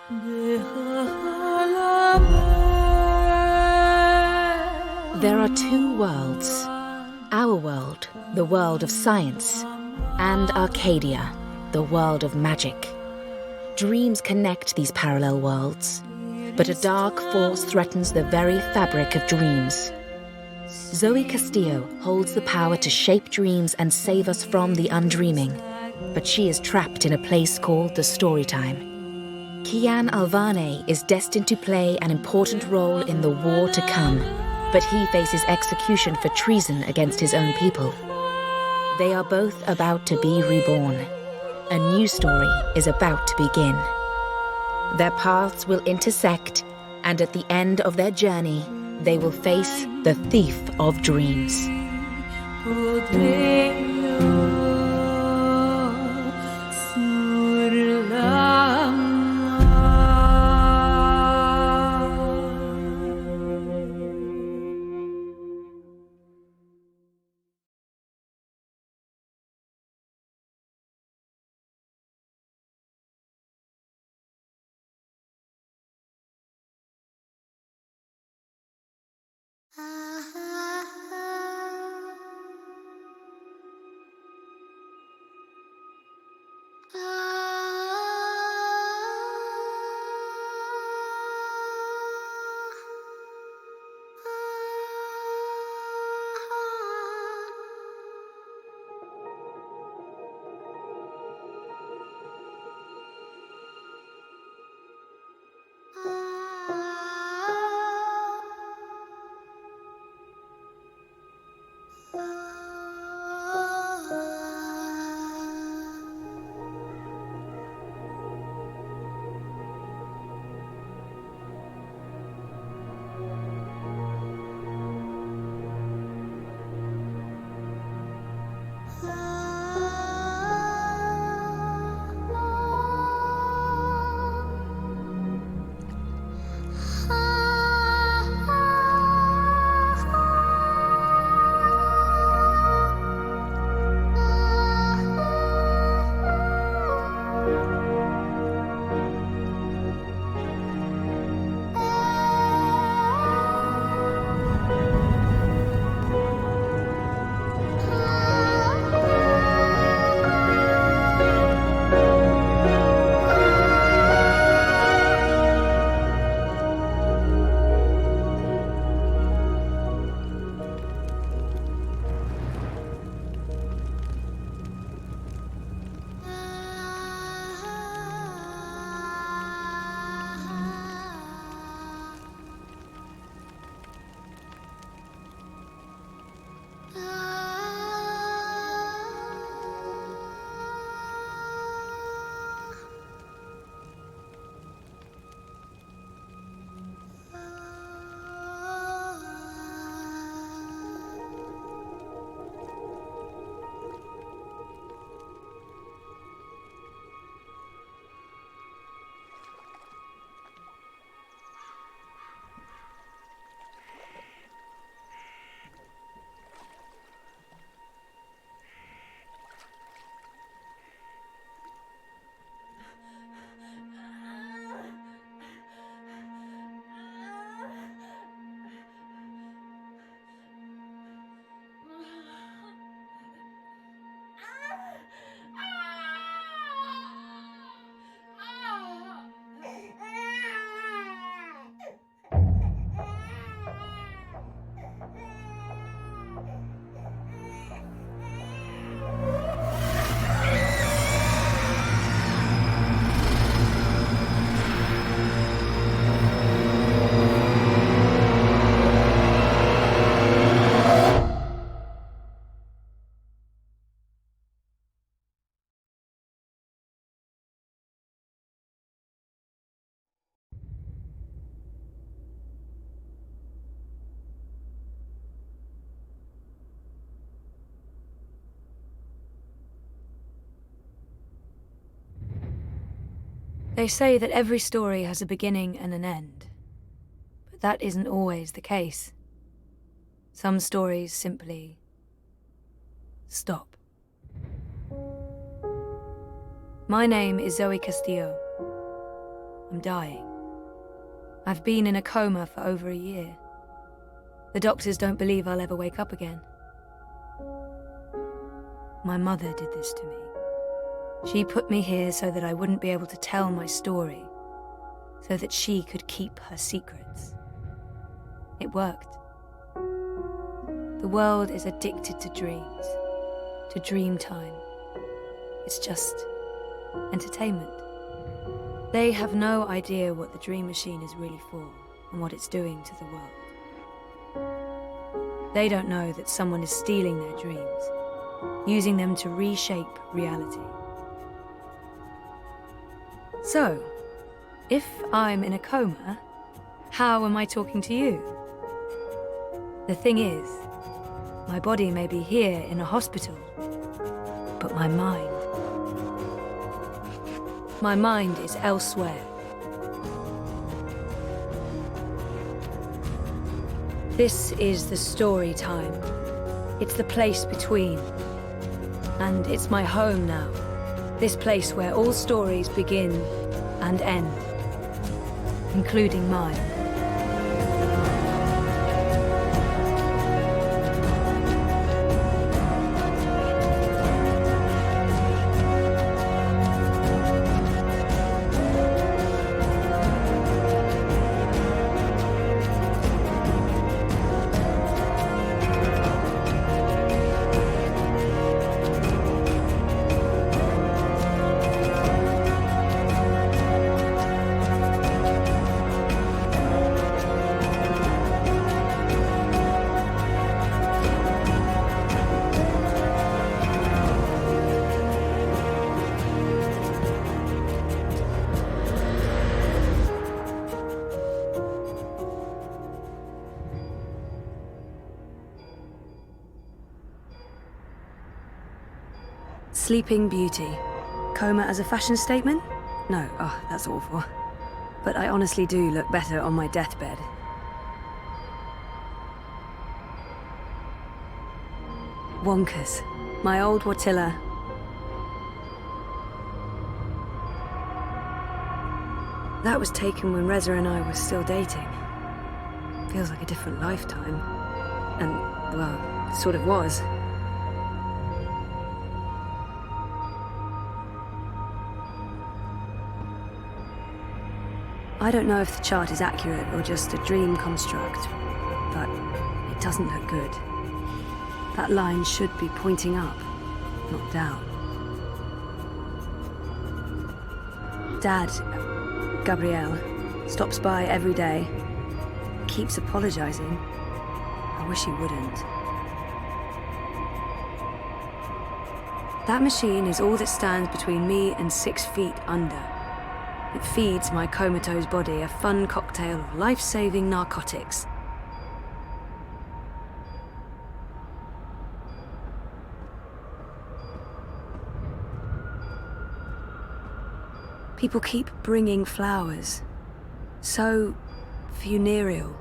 There are two worlds. Our world, the world of science, and Arcadia, the world of magic. Dreams connect these parallel worlds, but a dark force threatens the very fabric of dreams. Zoe Castillo holds the power to shape dreams and save us from the undreaming, but she is trapped in a place called the Storytime. Kian Alvane is destined to play an important role in the war to come, but he faces execution for treason against his own people. They are both about to be reborn. A new story is about to begin. Their paths will intersect, and at the end of their journey, they will face the thief of dreams. They say that every story has a beginning and an end, but that isn't always the case. Some stories simply stop. My name is Zoe Castillo. I'm dying. I've been in a coma for over a year. The doctors don't believe I'll ever wake up again. My mother did this to me. She put me here so that I wouldn't be able to tell my story, so that she could keep her secrets. It worked. The world is addicted to dreams, to dream time. It's just entertainment. They have no idea what the dream machine is really for and what it's doing to the world. They don't know that someone is stealing their dreams, using them to reshape reality. So, if I'm in a coma, how am I talking to you? The thing is, my body may be here in a hospital, but my mind is elsewhere. This is the story time. It's the place between. And it's my home now. This place where all stories begin and end, including mine. Sleeping Beauty. Coma as a fashion statement? No, that's awful. But I honestly do look better on my deathbed. Wonkers. My old Watilla. That was taken when Reza and I were still dating. Feels like a different lifetime. And, well, sort of was. I don't know if the chart is accurate or just a dream construct, but it doesn't look good. That line should be pointing up, not down. Dad, Gabrielle, stops by every day, keeps apologizing. I wish he wouldn't. That machine is all that stands between me and 6 feet under. It feeds my comatose body a fun cocktail of life-saving narcotics. People keep bringing flowers. So funereal.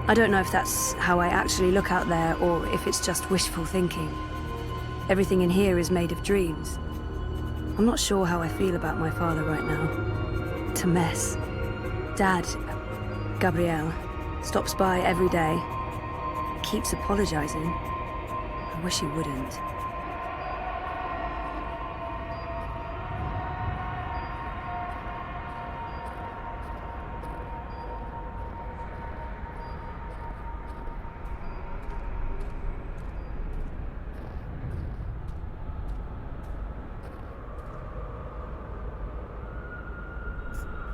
I don't know if that's how I actually look out there or if it's just wishful thinking. Everything in here is made of dreams. I'm not sure how I feel about my father right now. It's a mess. Dad, Gabrielle, stops by every day, keeps apologizing. I wish he wouldn't.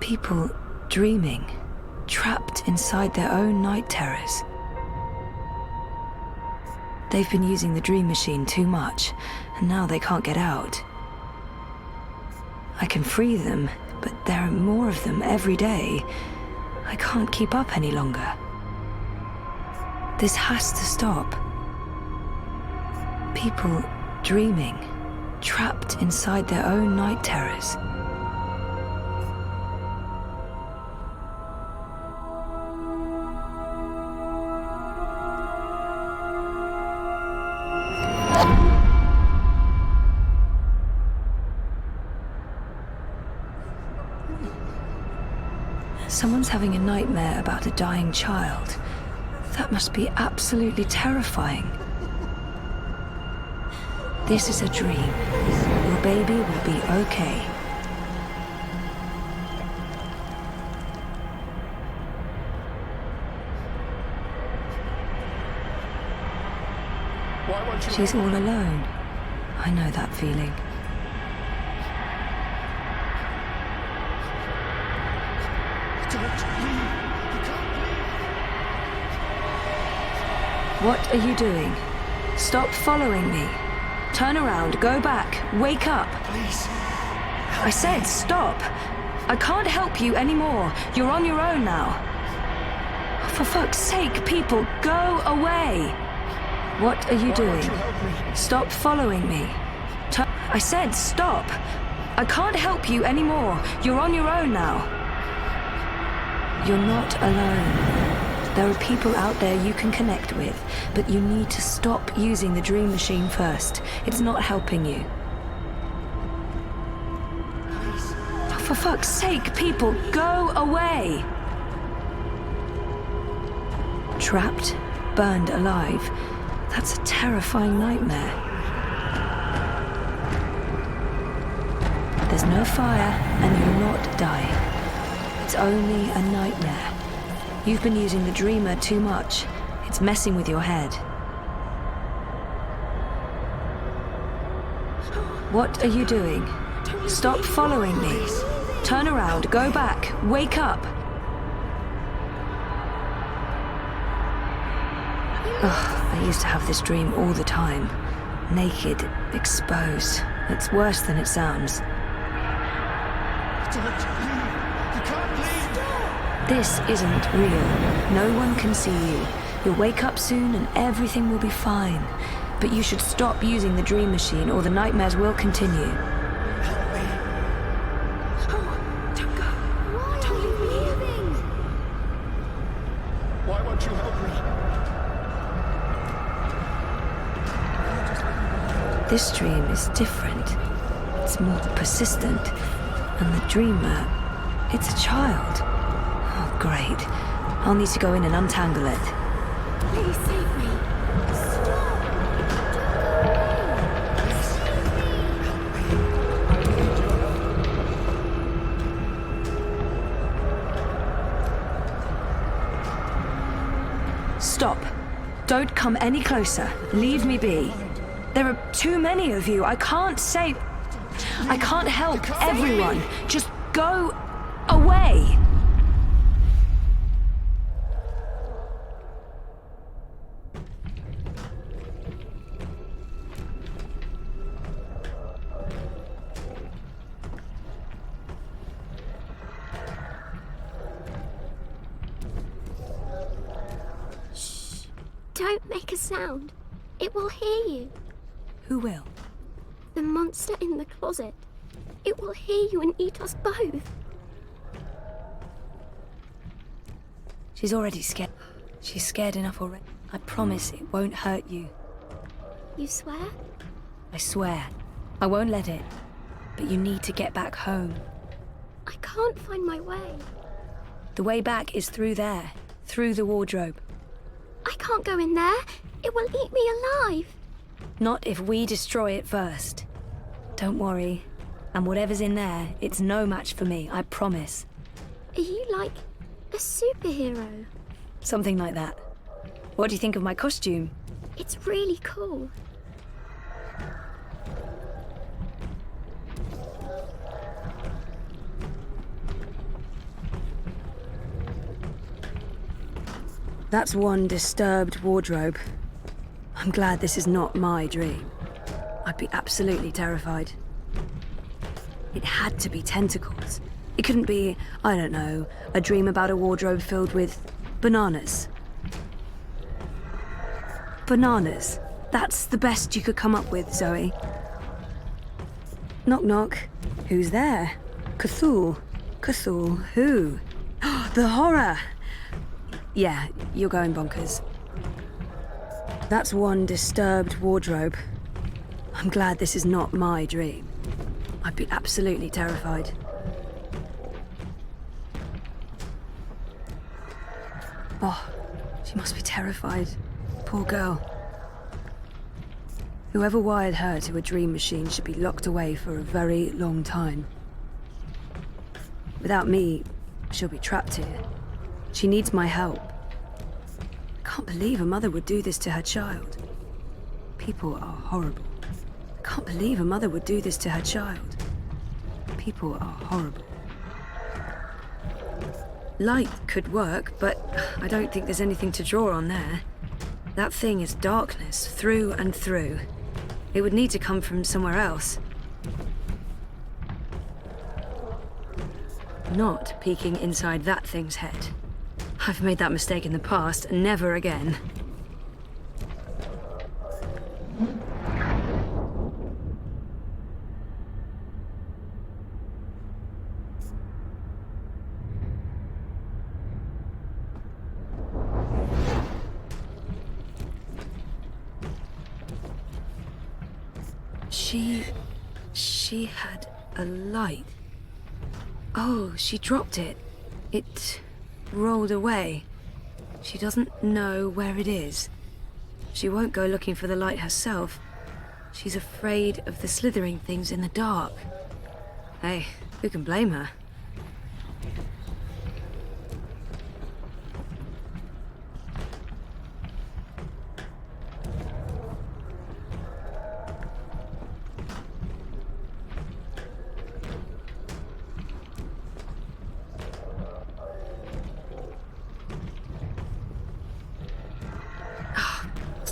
People dreaming, trapped inside their own night terrors. They've been using the dream machine too much, and now they can't get out. I can free them, but there are more of them every day. I can't keep up any longer. This has to stop. People dreaming, trapped inside their own night terrors. Someone's having a nightmare about a dying child. That must be absolutely terrifying. This is a dream. Your baby will be okay. She's all alone. I know that feeling. What are you doing? Stop following me. Turn around, go back, wake up. Please. I said stop. I can't help you anymore. You're on your own now. For fuck's sake, people, go away. What are you doing? Stop following me. I said stop. I can't help you anymore. You're on your own now. You're not alone. There are people out there you can connect with, but you need to stop using the dream machine first. It's not helping you. Oh, for fuck's sake, people, go away! Trapped, burned alive. That's a terrifying nightmare. There's no fire, and you're not dying. It's only a nightmare. You've been using the dreamer too much. It's messing with your head. What are you doing? Stop following me. Turn around, go back, wake up. Ugh, I used to have this dream all the time. Naked, exposed. It's worse than it sounds. This isn't real. No one can see you. You'll wake up soon and everything will be fine. But you should stop using the dream machine or the nightmares will continue. Help me. Oh, don't go. Why are you leaving? Why won't you help me? This dream is different. It's more persistent. And the dreamer, it's a child. Oh, great. I'll need to go in and untangle it. Please save me. Stop. Stop. Don't come any closer. Leave me be. There are too many of you. I can't save... I can't help everyone. Just go away. Shh. Don't make a sound. It will hear you. Who will? The monster in the closet. It will hear you and eat us both. She's already scared. She's scared enough already. I promise it won't hurt you. You swear? I swear. I won't let it. But you need to get back home. I can't find my way. The way back is through there. Through the wardrobe. I can't go in there. It will eat me alive. Not if we destroy it first. Don't worry. And whatever's in there, it's no match for me, I promise. Are you like a superhero? Something like that. What do you think of my costume? It's really cool. That's one disturbed wardrobe. I'm glad this is not my dream. I'd be absolutely terrified. It had to be tentacles. It couldn't be, I don't know, a dream about a wardrobe filled with bananas. Bananas. That's the best you could come up with, Zoe. Knock knock. Who's there? Cthulhu. Cthulhu. Who? The horror! Yeah, you're going bonkers. That's one disturbed wardrobe. I'm glad this is not my dream. I'd be absolutely terrified. Oh, she must be terrified. Poor girl. Whoever wired her to a dream machine should be locked away for a very long time. Without me, she'll be trapped here. She needs my help. I can't believe a mother would do this to her child. People are horrible. I can't believe a mother would do this to her child. People are horrible. Light could work, but I don't think there's anything to draw on there. That thing is darkness, through and through. It would need to come from somewhere else. Not peeking inside that thing's head. I've made that mistake in the past, and never again. She had a light. Oh, she dropped it. It rolled away. She doesn't know where it is. She won't go looking for the light herself. She's afraid of the slithering things in the dark. Hey, who can blame her?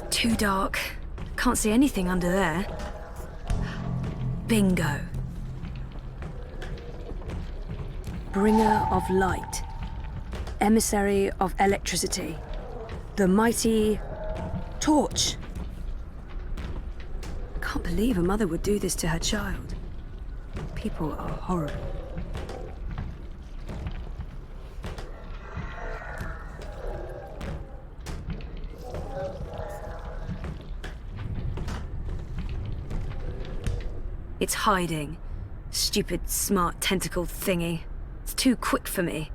Too dark. Can't see anything under there. Bingo. Bringer of light. Emissary of electricity. The mighty torch. Can't believe a mother would do this to her child. People are horrible. It's hiding. Stupid, smart, tentacled thingy. It's too quick for me.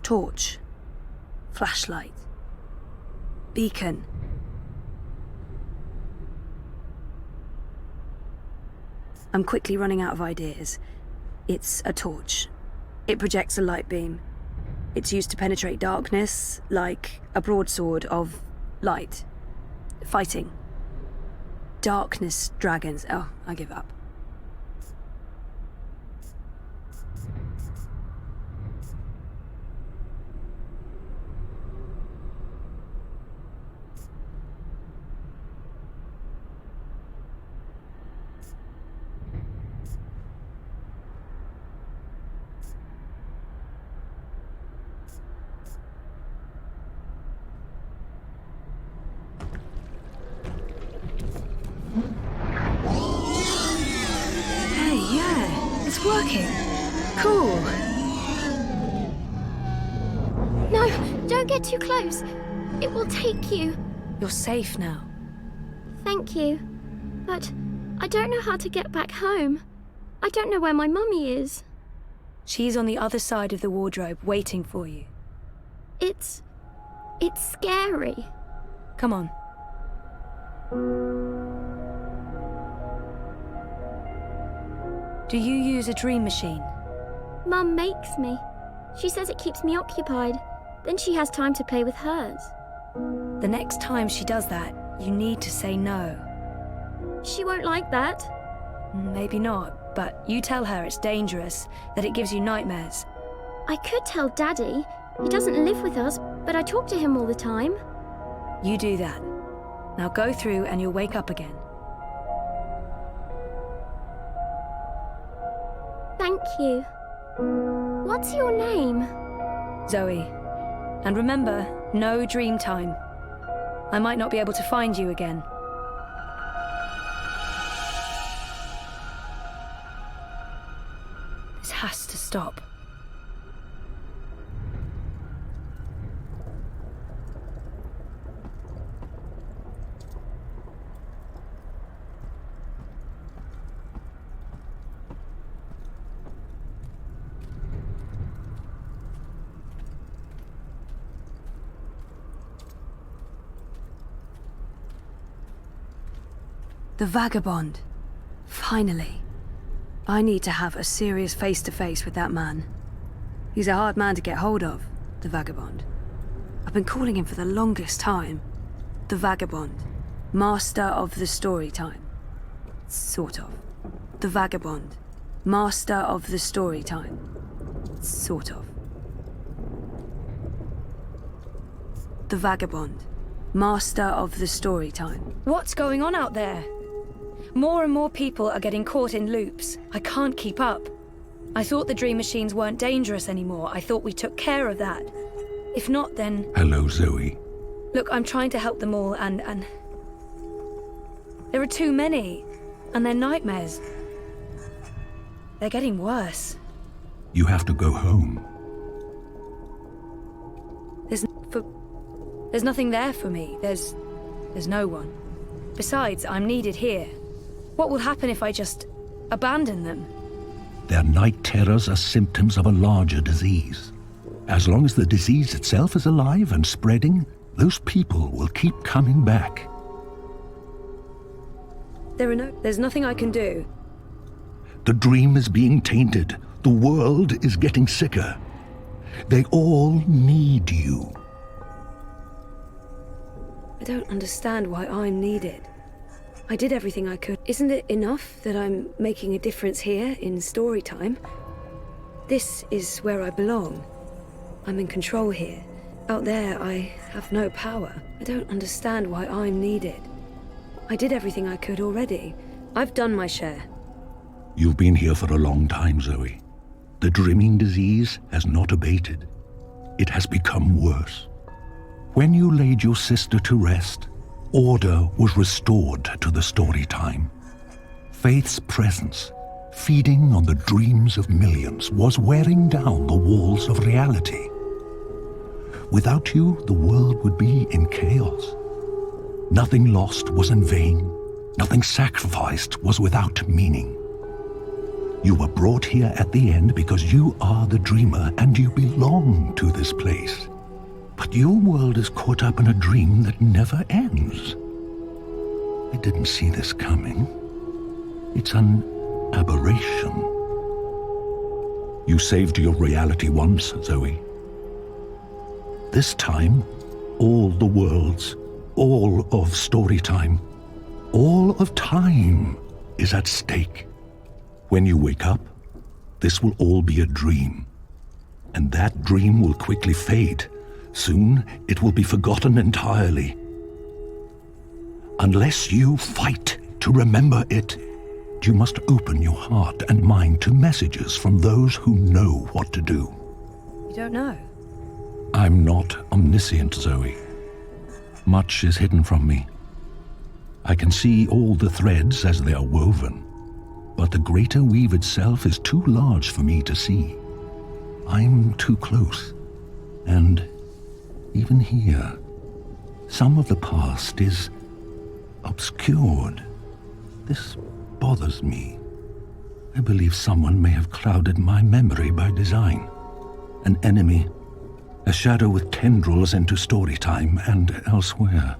Torch. Flashlight. Beacon. I'm quickly running out of ideas. It's a torch. It projects a light beam. It's used to penetrate darkness, like a broadsword of light. Fighting. Darkness dragons. Oh, I give up. It's working. Cool. No, don't get too close. It will take you. You're safe now. Thank you. But I don't know how to get back home. I don't know where my mummy is. She's on the other side of the wardrobe, waiting for you. It's scary. Come on. Do you use a dream machine? Mum makes me. She says it keeps me occupied. Then she has time to play with hers. The next time she does that, you need to say no. She won't like that. Maybe not, but you tell her it's dangerous, that it gives you nightmares. I could tell Daddy. He doesn't live with us, but I talk to him all the time. You do that. Now go through and you'll wake up again. Thank you. What's your name? Zoe. And remember, no dream time. I might not be able to find you again. This has to stop. The Vagabond. Finally. I need to have a serious face-to-face with that man. He's a hard man to get hold of, the Vagabond. I've been calling him for the longest time. The Vagabond. Master of the story time. Sort of. The Vagabond. Master of the story time. Sort of. The Vagabond. Master of the story time. What's going on out there? More and more people are getting caught in loops. I can't keep up. I thought the dream machines weren't dangerous anymore. I thought we took care of that. If not, then... Hello, Zoe. Look, I'm trying to help them all, and... There are too many. And they're nightmares. They're getting worse. You have to go home. There's nothing there for me. There's no one. Besides, I'm needed here. What will happen if I just abandon them? Their night terrors are symptoms of a larger disease. As long as the disease itself is alive and spreading, those people will keep coming back. There's nothing I can do. The dream is being tainted. The world is getting sicker. They all need you. I don't understand why I'm needed. I did everything I could. Isn't it enough that I'm making a difference here in story time? This is where I belong. I'm in control here. Out there, I have no power. I don't understand why I'm needed. I did everything I could already. I've done my share. You've been here for a long time, Zoe. The dreaming disease has not abated. It has become worse. When you laid your sister to rest, order was restored to the story time. Faith's presence, feeding on the dreams of millions, was wearing down the walls of reality. Without you, the world would be in chaos. Nothing lost was in vain. Nothing sacrificed was without meaning. You were brought here at the end because you are the dreamer and you belong to this place. But your world is caught up in a dream that never ends. I didn't see this coming. It's an aberration. You saved your reality once, Zoe. This time, all the worlds, all of story time, all of time is at stake. When you wake up, this will all be a dream. And that dream will quickly fade. Soon, it will be forgotten entirely. Unless you fight to remember it, you must open your heart and mind to messages from those who know what to do. You don't know? I'm not omniscient, Zoe. Much is hidden from me. I can see all the threads as they are woven, but the greater weave itself is too large for me to see. I'm too close, and even here, some of the past is obscured. This bothers me. I believe someone may have clouded my memory by design. An enemy, a shadow with tendrils into story time and elsewhere.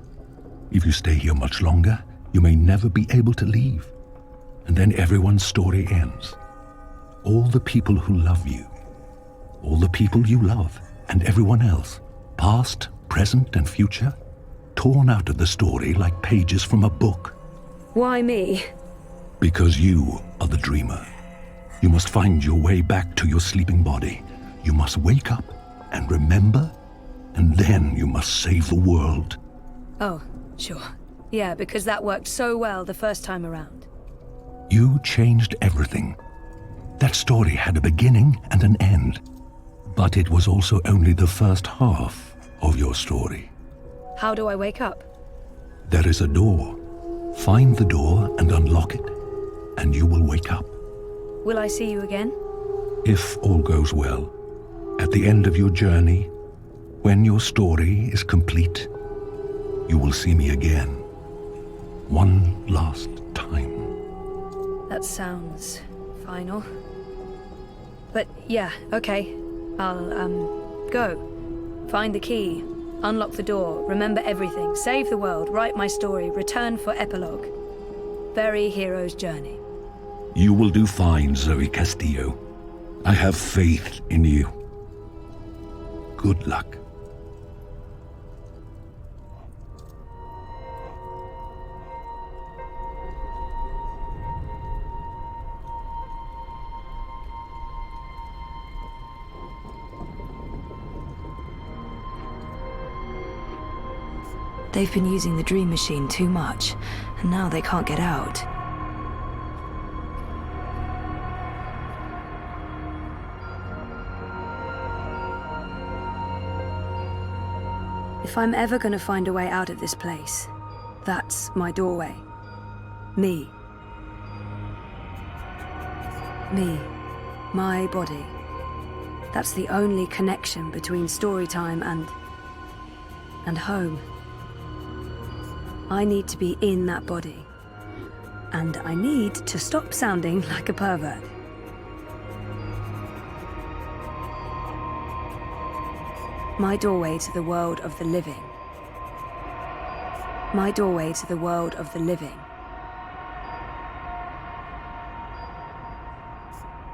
If you stay here much longer, you may never be able to leave. And then everyone's story ends. All the people who love you, all the people you love, and everyone else, past, present, and future, torn out of the story like pages from a book. Why me? Because you are the dreamer. You must find your way back to your sleeping body. You must wake up and remember, and then you must save the world. Oh, sure. Yeah, because that worked so well the first time around. You changed everything. That story had a beginning and an end. But it was also only the first half of your story. How do I wake up? There is a door. Find the door and unlock it, and you will wake up. Will I see you again? If all goes well, at the end of your journey, when your story is complete, you will see me again. One last time. That sounds final. But yeah, okay. I'll, go. Find the key. Unlock the door. Remember everything. Save the world. Write my story. Return for epilogue. Bury hero's journey. You will do fine, Zoe Castillo. I have faith in you. Good luck. They've been using the dream machine too much, and now they can't get out. If I'm ever going to find a way out of this place, that's my doorway. Me. Me. My body. That's the only connection between story time and home. I need to be in that body. And I need to stop sounding like a pervert. My doorway to the world of the living. My doorway to the world of the living.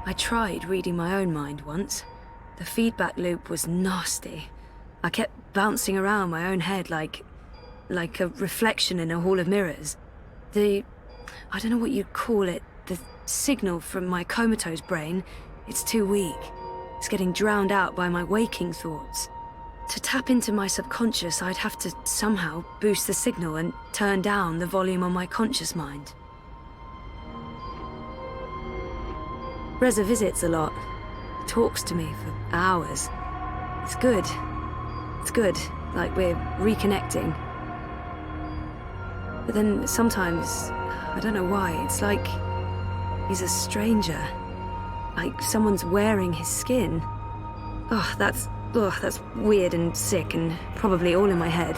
I tried reading my own mind once. The feedback loop was nasty. I kept bouncing around my own head like a reflection in a hall of mirrors. I don't know what you'd call it, the signal from my comatose brain, it's too weak. It's getting drowned out by my waking thoughts. To tap into my subconscious, I'd have to somehow boost the signal and turn down the volume on my conscious mind. Reza visits a lot. Talks to me for hours. It's good. It's good, like we're reconnecting. But then sometimes, I don't know why, it's like he's a stranger. Like someone's wearing his skin. That's weird and sick and probably all in my head.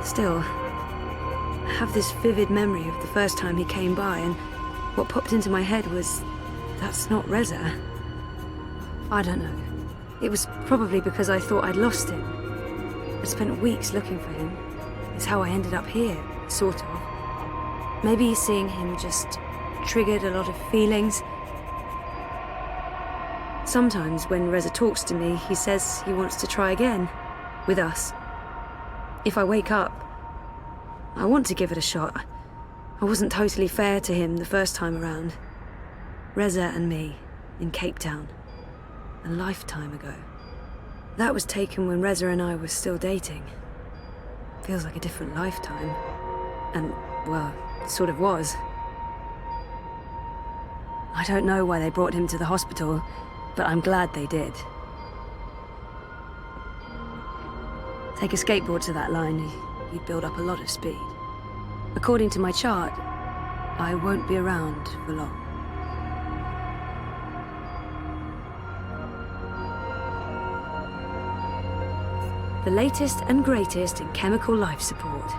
Still, I have this vivid memory of the first time he came by, and what popped into my head was, that's not Reza. I don't know. It was probably because I thought I'd lost him. I'd spent weeks looking for him. It's how I ended up here, sort of. Maybe seeing him just triggered a lot of feelings. Sometimes when Reza talks to me, he says he wants to try again, with us. If I wake up, I want to give it a shot. I wasn't totally fair to him the first time around. Reza and me, in Cape Town, a lifetime ago. That was taken when Reza and I were still dating. Feels like a different lifetime. And, well, it sort of was. I don't know why they brought him to the hospital, but I'm glad they did. Take a skateboard to that line, you'd build up a lot of speed. According to my chart, I won't be around for long. The latest and greatest in chemical life support.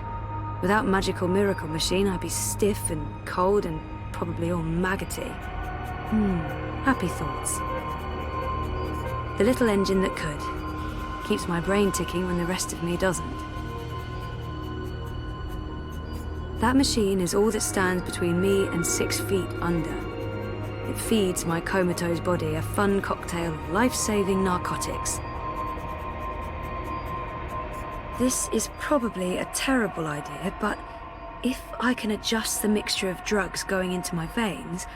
Without magical miracle machine, I'd be stiff and cold and probably all maggoty. Happy thoughts. The little engine that could. Keeps my brain ticking when the rest of me doesn't. That machine is all that stands between me and 6 feet under. It feeds my comatose body a fun cocktail of life-saving narcotics. This is probably a terrible idea, but if I can adjust the mixture of drugs going into my veins,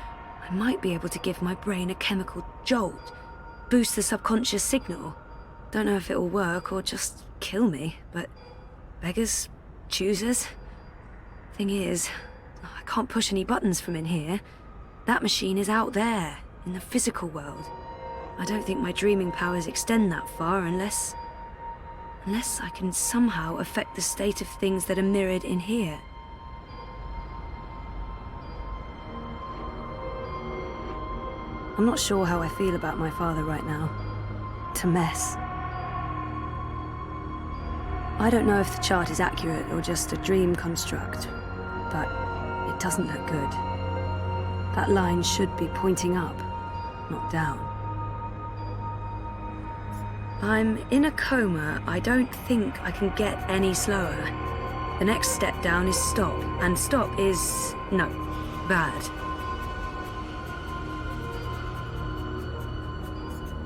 I might be able to give my brain a chemical jolt, boost the subconscious signal. Don't know if it'll work or just kill me, but beggars, choosers. Thing is, I can't push any buttons from in here. That machine is out there, in the physical world. I don't think my dreaming powers extend that far unless I can somehow affect the state of things that are mirrored in here. I'm not sure how I feel about my father right now. It's a mess. I don't know if the chart is accurate or just a dream construct, but it doesn't look good. That line should be pointing up, not down. I'm in a coma. I don't think I can get any slower. The next step down is stop, and stop is, no, bad.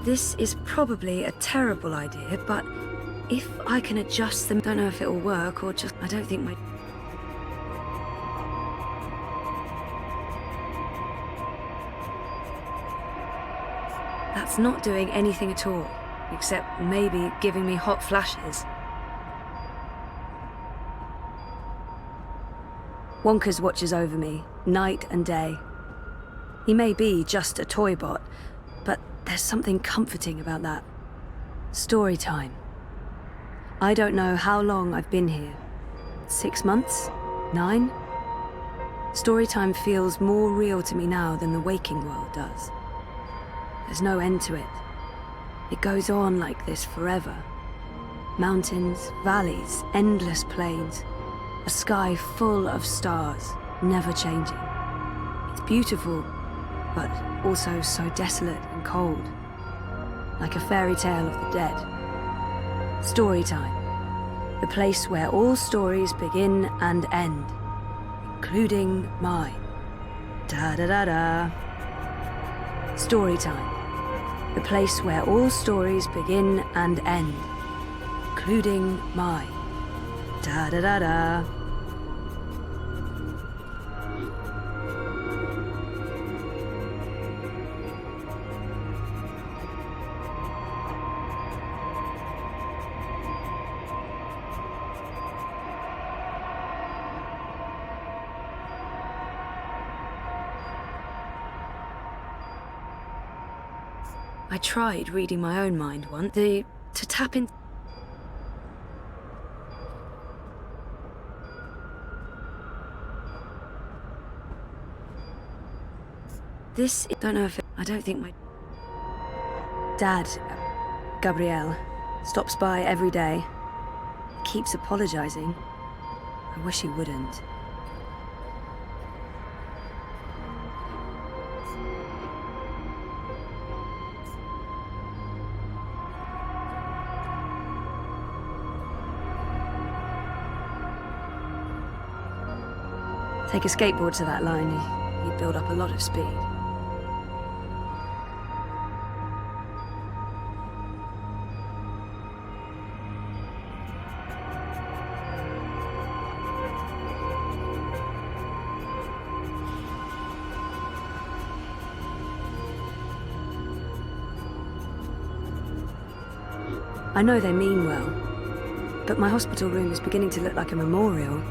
This is probably a terrible idea, but if I can adjust them, don't know if it'll work or just, I don't think my... That's not doing anything at all, except maybe giving me hot flashes. Wonka's watches over me, night and day. He may be just a toy bot, but there's something comforting about that. Story time. I don't know how long I've been here. 6 months? 9? Storytime feels more real to me now than the waking world does. There's no end to it. It goes on like this forever. Mountains, valleys, endless plains. A sky full of stars, never changing. It's beautiful, but also so desolate and cold. Like a fairy tale of the dead. Storytime. The place where all stories begin and end. Including mine. Da-da-da-da. Storytime. The place where all stories begin and end. Including mine. Da-da-da-da. I tried reading my own mind once, to tap in... don't know if I don't think my... Dad, Gabriel, stops by every day. Keeps apologizing. I wish he wouldn't. Take a skateboard to that line, you'd build up a lot of speed. I know they mean well, but my hospital room is beginning to look like a memorial.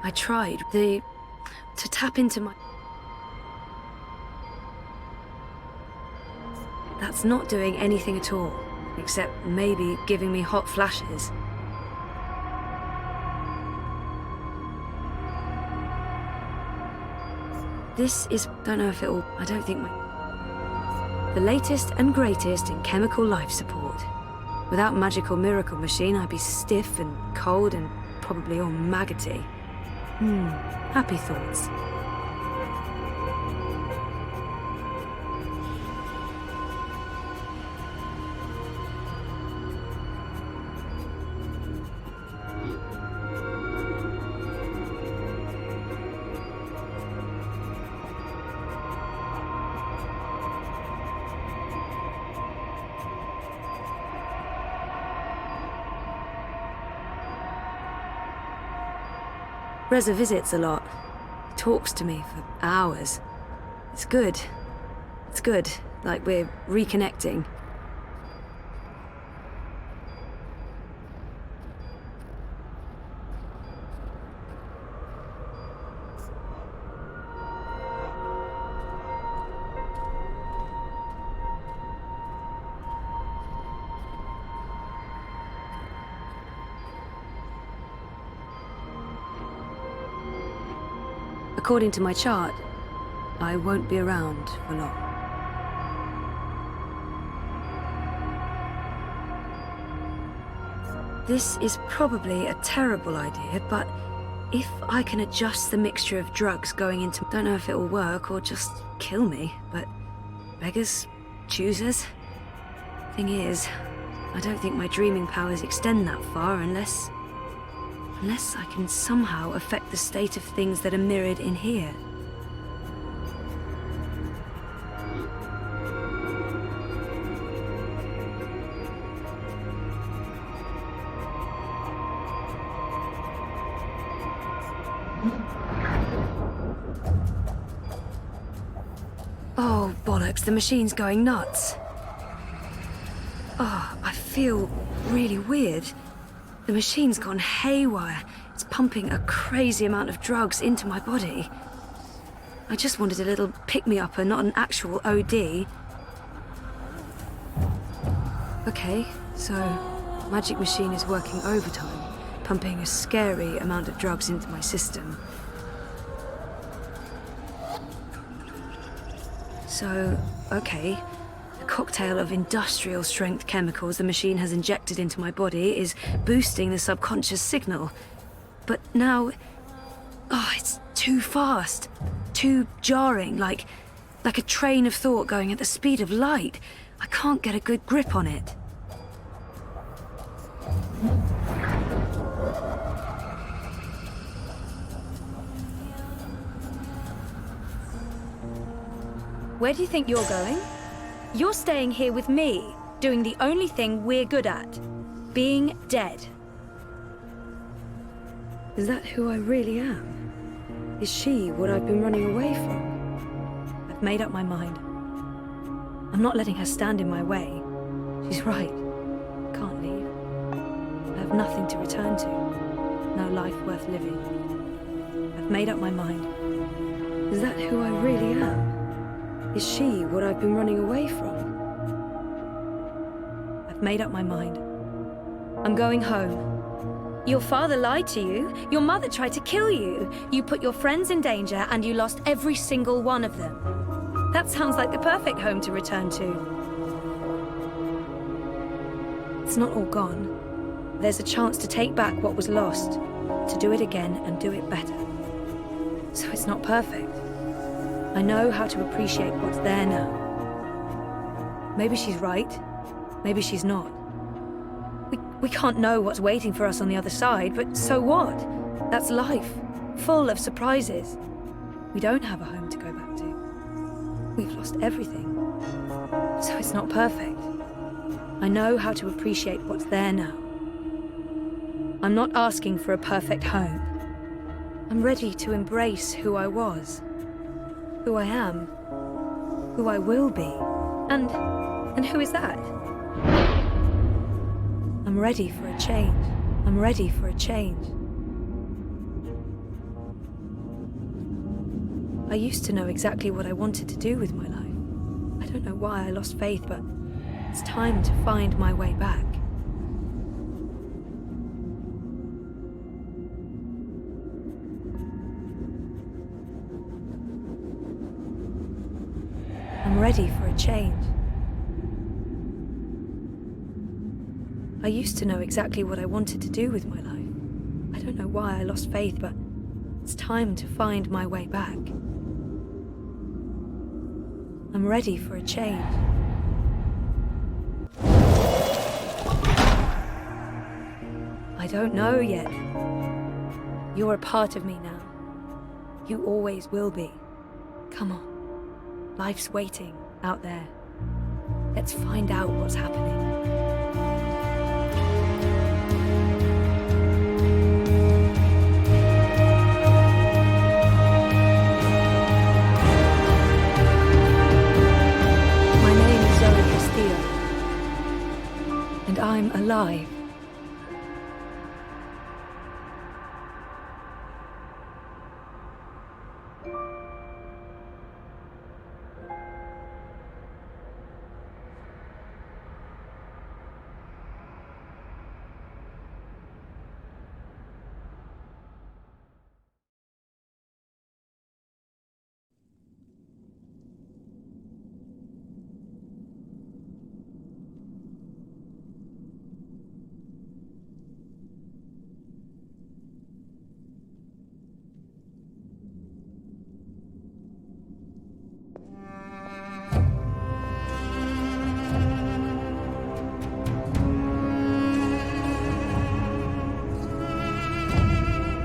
I tried to tap into my... That's not doing anything at all, except maybe giving me hot flashes. Don't know if it'll... I don't think my... The latest and greatest in chemical life support. Without magical miracle machine, I'd be stiff and cold and probably all maggoty. Happy thoughts. Reza visits a lot. He talks to me for hours. It's good. It's good, like we're reconnecting. According to my chart, I won't be around for long. This is probably a terrible idea, but if I can adjust the mixture of drugs going into... Don't know if it will work or just kill me, but beggars, choosers. Thing is, I don't think my dreaming powers extend that far unless I can somehow affect the state of things that are mirrored in here. Oh, bollocks, the machine's going nuts. Oh, I feel really weird. The machine's gone haywire. It's pumping a crazy amount of drugs into my body. I just wanted a little pick-me-upper, not an actual OD. Okay, so magic machine is working overtime, pumping a scary amount of drugs into my system. So, okay. The cocktail of industrial-strength chemicals the machine has injected into my body is boosting the subconscious signal. But now... Oh, it's too fast. Too jarring, like a train of thought going at the speed of light. I can't get a good grip on it. Where do you think you're going? You're staying here with me, doing the only thing we're good at. Being dead. Is that who I really am? Is she what I've been running away from? I've made up my mind. I'm not letting her stand in my way. She's right. I can't leave. I have nothing to return to. No life worth living. I've made up my mind. Is that who I really am? Is she what I've been running away from? I've made up my mind. I'm going home. Your father lied to you. Your mother tried to kill you. You put your friends in danger and you lost every single one of them. That sounds like the perfect home to return to. It's not all gone. There's a chance to take back what was lost, to do it again and do it better. So it's not perfect. I know how to appreciate what's there now. Maybe she's right. Maybe she's not. We can't know what's waiting for us on the other side, but so what? That's life, full of surprises. We don't have a home to go back to. We've lost everything. So it's not perfect. I know how to appreciate what's there now. I'm not asking for a perfect home. I'm ready to embrace who I was. Who I am, who I will be, and who is that? I'm ready for a change. I'm ready for a change. I used to know exactly what I wanted to do with my life. I don't know why I lost faith, but it's time to find my way back. I'm ready for a change. I used to know exactly what I wanted to do with my life. I don't know why I lost faith, but it's time to find my way back. I'm ready for a change. I don't know yet. You're a part of me now. You always will be. Come on. Life's waiting out there. Let's find out what's happening. My name is Zoe Castillo, and I'm alive.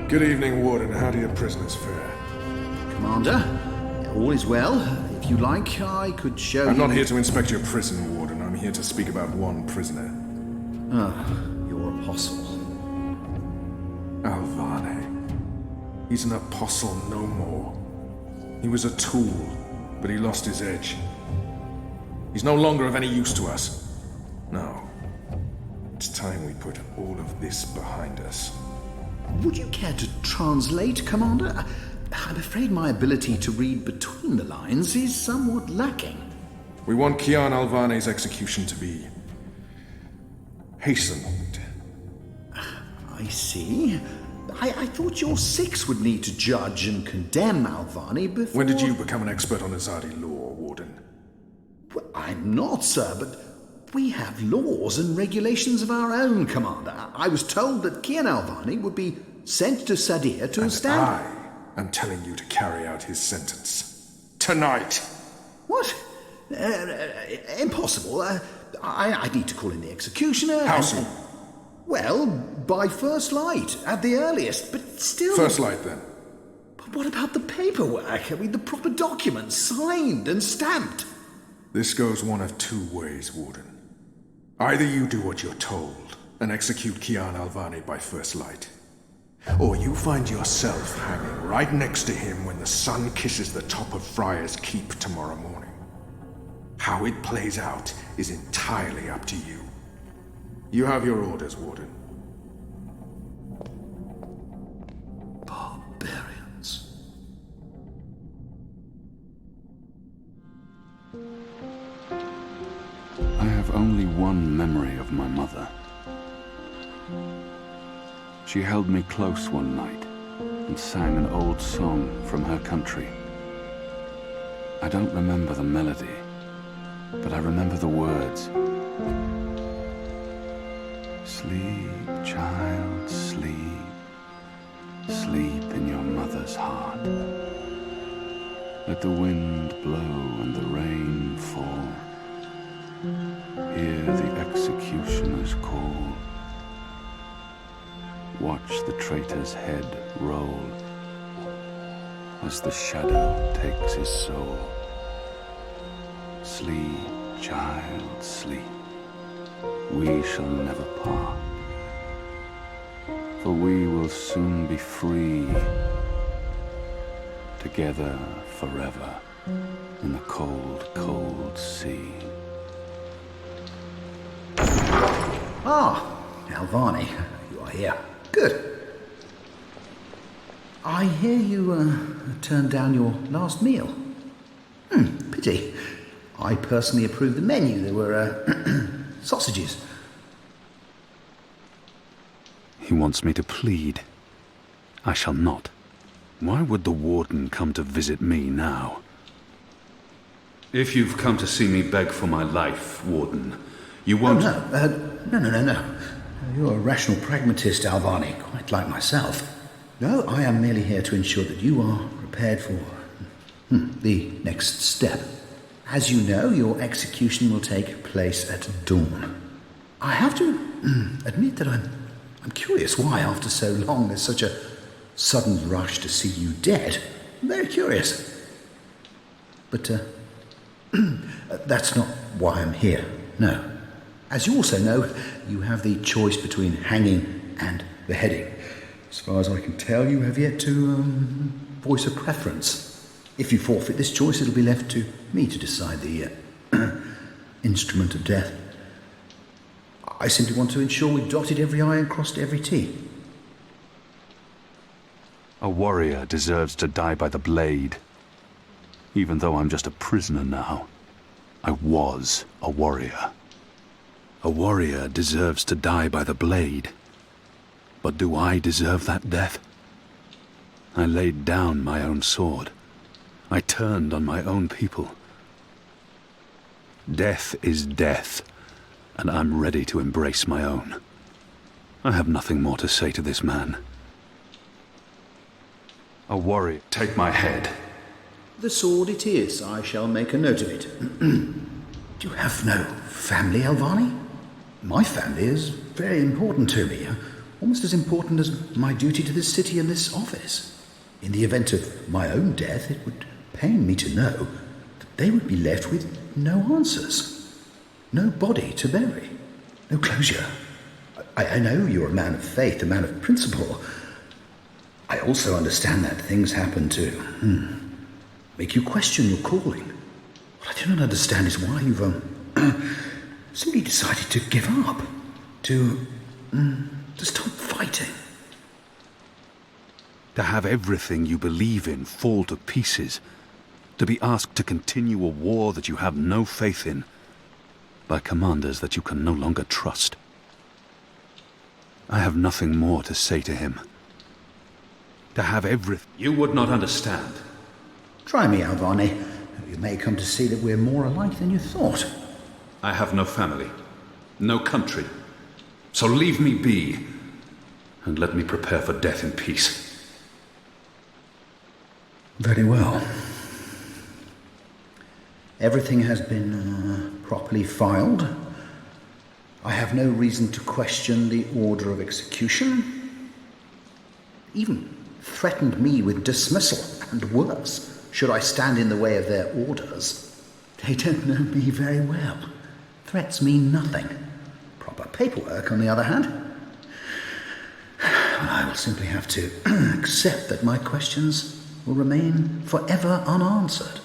Good evening, Warden. How do your prisoners fare? Commander, all is well. If you like, I could show you... I'm not here to inspect your prison, Warden. I'm here to speak about one prisoner. Ah, your apostle. Alvane. He's an apostle no more. He was a tool, but he lost his edge. He's no longer of any use to us. No. It's time we put all of this behind us. Would you care to translate, Commander? I'm afraid my ability to read between the lines is somewhat lacking. We want Kian Alvane's execution to be... hastened. I see. I thought your six would need to judge and condemn Alvane before... When did you become an expert on Azadi law, Warden? Well, I'm not, sir, but we have laws and regulations of our own, Commander. I was told that Kian Alvane would be sent to Sadir to stand... I am telling you to carry out his sentence. Tonight! What? Impossible. I need to call in the executioner. How soon? Well, by first light, at the earliest, but still... First light, then. But what about the paperwork? I mean, the proper documents, signed and stamped. This goes one of two ways, Warden. Either you do what you're told and execute Kian Alvane by first light, or you find yourself hanging right next to him when the sun kisses the top of Friar's Keep tomorrow morning. How it plays out is entirely up to you. You have your orders, Warden. Barbarians. I have only one memory of my mother. She held me close one night and sang an old song from her country. I don't remember the melody, but I remember the words. Sleep, child, sleep. Sleep in your mother's heart. Let the wind blow and the rain fall. Hear the executioner's call. Watch the traitor's head roll as the shadow takes his soul. Sleep, child, sleep. We shall never part, for we will soon be free, together forever in the cold, cold sea. Ah, Alvane, you are here. Good. I hear you turned down your last meal. Pity. I personally approved the menu. There were sausages. He wants me to plead. I shall not. Why would the warden come to visit me now? If you've come to see me beg for my life, Warden, You won't... No. You're a rational pragmatist, Alvani, quite like myself. No, I am merely here to ensure that you are prepared for the next step. As you know, your execution will take place at dawn. I have to admit that I'm curious why, after so long, there's such a sudden rush to see you dead. I'm very curious. But that's not why I'm here, no. As you also know, you have the choice between hanging and beheading. As far as I can tell, you have yet to voice a preference. If you forfeit this choice, it'll be left to me to decide the instrument of death. I simply want to ensure we've dotted every I and crossed every T. A warrior deserves to die by the blade. Even though I'm just a prisoner now, I was a warrior. A warrior deserves to die by the blade. But do I deserve that death? I laid down my own sword. I turned on my own people. Death is death, and I'm ready to embrace my own. I have nothing more to say to this man. A warrior, take my head. The sword it is. I shall make a note of it. Do you have no family, Alvani? My family is very important to me, almost as important as my duty to this city and this office. In the event of my own death, it would pain me to know that they would be left with no answers, no body to bury, no closure. I know you're a man of faith, a man of principle. I also understand that things happen to make you question your calling. What I do not understand is why you've simply decided to give up, to stop fighting. To have everything you believe in fall to pieces. To be asked to continue a war that you have no faith in by commanders that you can no longer trust. I have nothing more to say to him. To have everything... You would not understand. Try me, Alvani. You may come to see that we're more alike than you thought. I have no family, no country. So leave me be, and let me prepare for death in peace. Very well. Everything has been properly filed. I have no reason to question the order of execution. Even threatened me with dismissal, and worse, should I stand in the way of their orders. They don't know me very well. Threats mean nothing. Proper paperwork, on the other hand. I will simply have to accept that my questions will remain forever unanswered.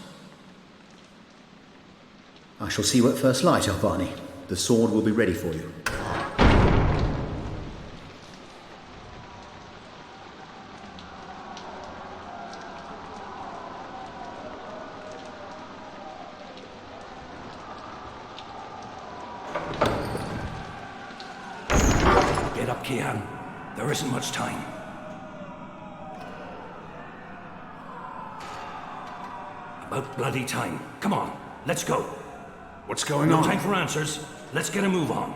I shall see you at first light, Alvani. The sword will be ready for you. Get up, Kian. There isn't much time. About bloody time. Come on, let's go. What's going No on? time for answers. Let's get a move on.